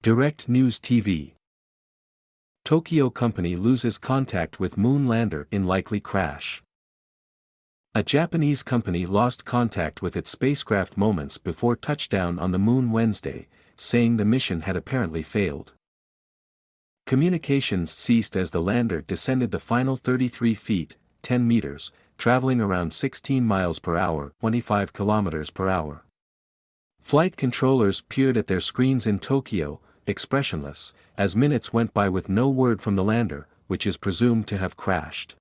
Direct News TV. Tokyo company loses contact with moon lander in likely crash. A Japanese company lost contact with its spacecraft moments before touchdown on the moon Wednesday, saying the mission had apparently failed. Communications ceased as the lander descended the final 33 feet, 10 meters, traveling around 16 miles per hour, 25 kilometers per hour. Flight controllers peered at their screens in Tokyo, expressionless, as minutes went by with no word from the lander, which is presumed to have crashed.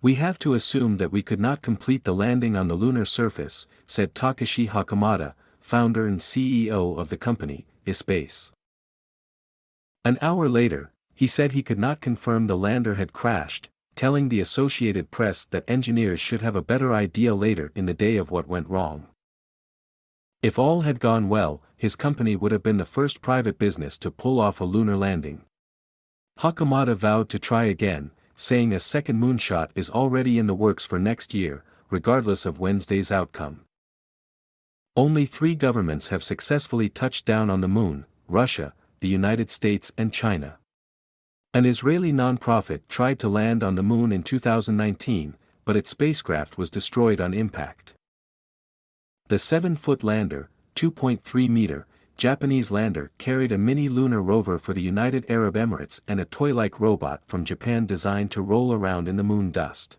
"We have to assume that we could not complete the landing on the lunar surface," said Takeshi Hakamada, founder and CEO of the company, iSpace. An hour later, he said he could not confirm the lander had crashed, telling the Associated Press that engineers should have a better idea later in the day of what went wrong. If all had gone well, his company would have been the first private business to pull off a lunar landing. Hakamada vowed to try again, saying a second moonshot is already in the works for next year, regardless of Wednesday's outcome. Only 3 governments have successfully touched down on the moon: Russia, the United States and China. An Israeli non-profit tried to land on the moon in 2019, but its spacecraft was destroyed on impact. The 7-foot lander, 2.3-meter, Japanese lander carried a mini lunar rover for the United Arab Emirates and a toy-like robot from Japan designed to roll around in the moon dust.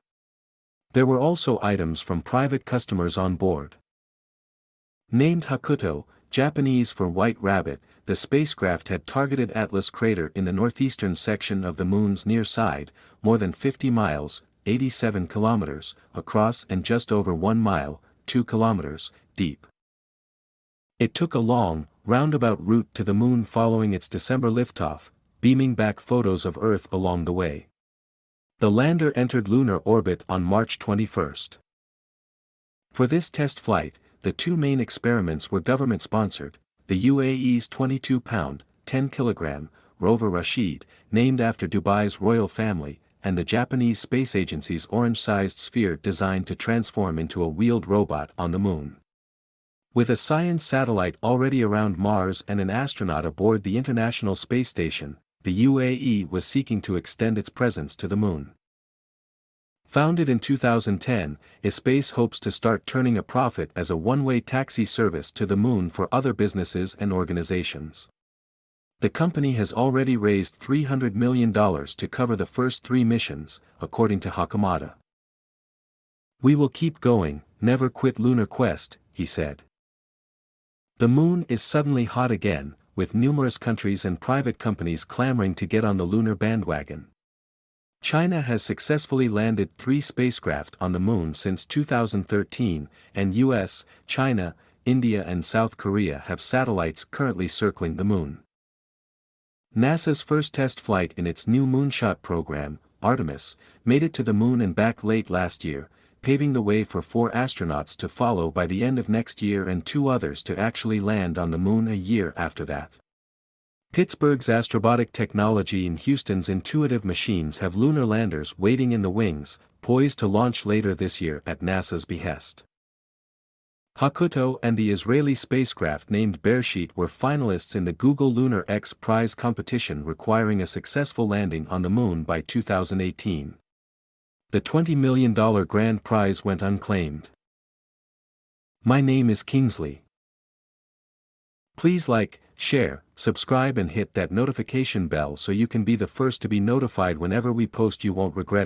There were also items from private customers on board. Named Hakuto, Japanese for White Rabbit, the spacecraft had targeted Atlas crater in the northeastern section of the moon's near side, more than 50 miles, 87 kilometers, across and just over 1 mile, 2 kilometers, deep. It took a long, roundabout route to the moon following its December liftoff, beaming back photos of Earth along the way. The lander entered lunar orbit on March 21. For this test flight, the 2 main experiments were government-sponsored: the UAE's 22-pound, 10-kilogram, rover Rashid, named after Dubai's royal family, and the Japanese Space Agency's orange-sized sphere designed to transform into a wheeled robot on the moon. With a science satellite already around Mars and an astronaut aboard the International Space Station, the UAE was seeking to extend its presence to the moon. Founded in 2010, iSpace hopes to start turning a profit as a one-way taxi service to the moon for other businesses and organizations. The company has already raised $300 million to cover the first 3 missions, according to Hakamada. "We will keep going, never quit Lunar Quest," he said. The moon is suddenly hot again, with numerous countries and private companies clamoring to get on the lunar bandwagon. China has successfully landed 3 spacecraft on the moon since 2013, and US, China, India and South Korea have satellites currently circling the moon. NASA's first test flight in its new moonshot program, Artemis, made it to the moon and back late last year, paving the way for 4 astronauts to follow by the end of next year and 2 others to actually land on the moon a year after that. Pittsburgh's Astrobotic Technology and Houston's Intuitive Machines have lunar landers waiting in the wings, poised to launch later this year at NASA's behest. Hakuto and the Israeli spacecraft named Beresheet were finalists in the Google Lunar X Prize competition requiring a successful landing on the moon by 2018. The $20 million grand prize went unclaimed. My name is Kingsley. Please like, share, subscribe and hit that notification bell so you can be the first to be notified whenever we post. You won't regret it.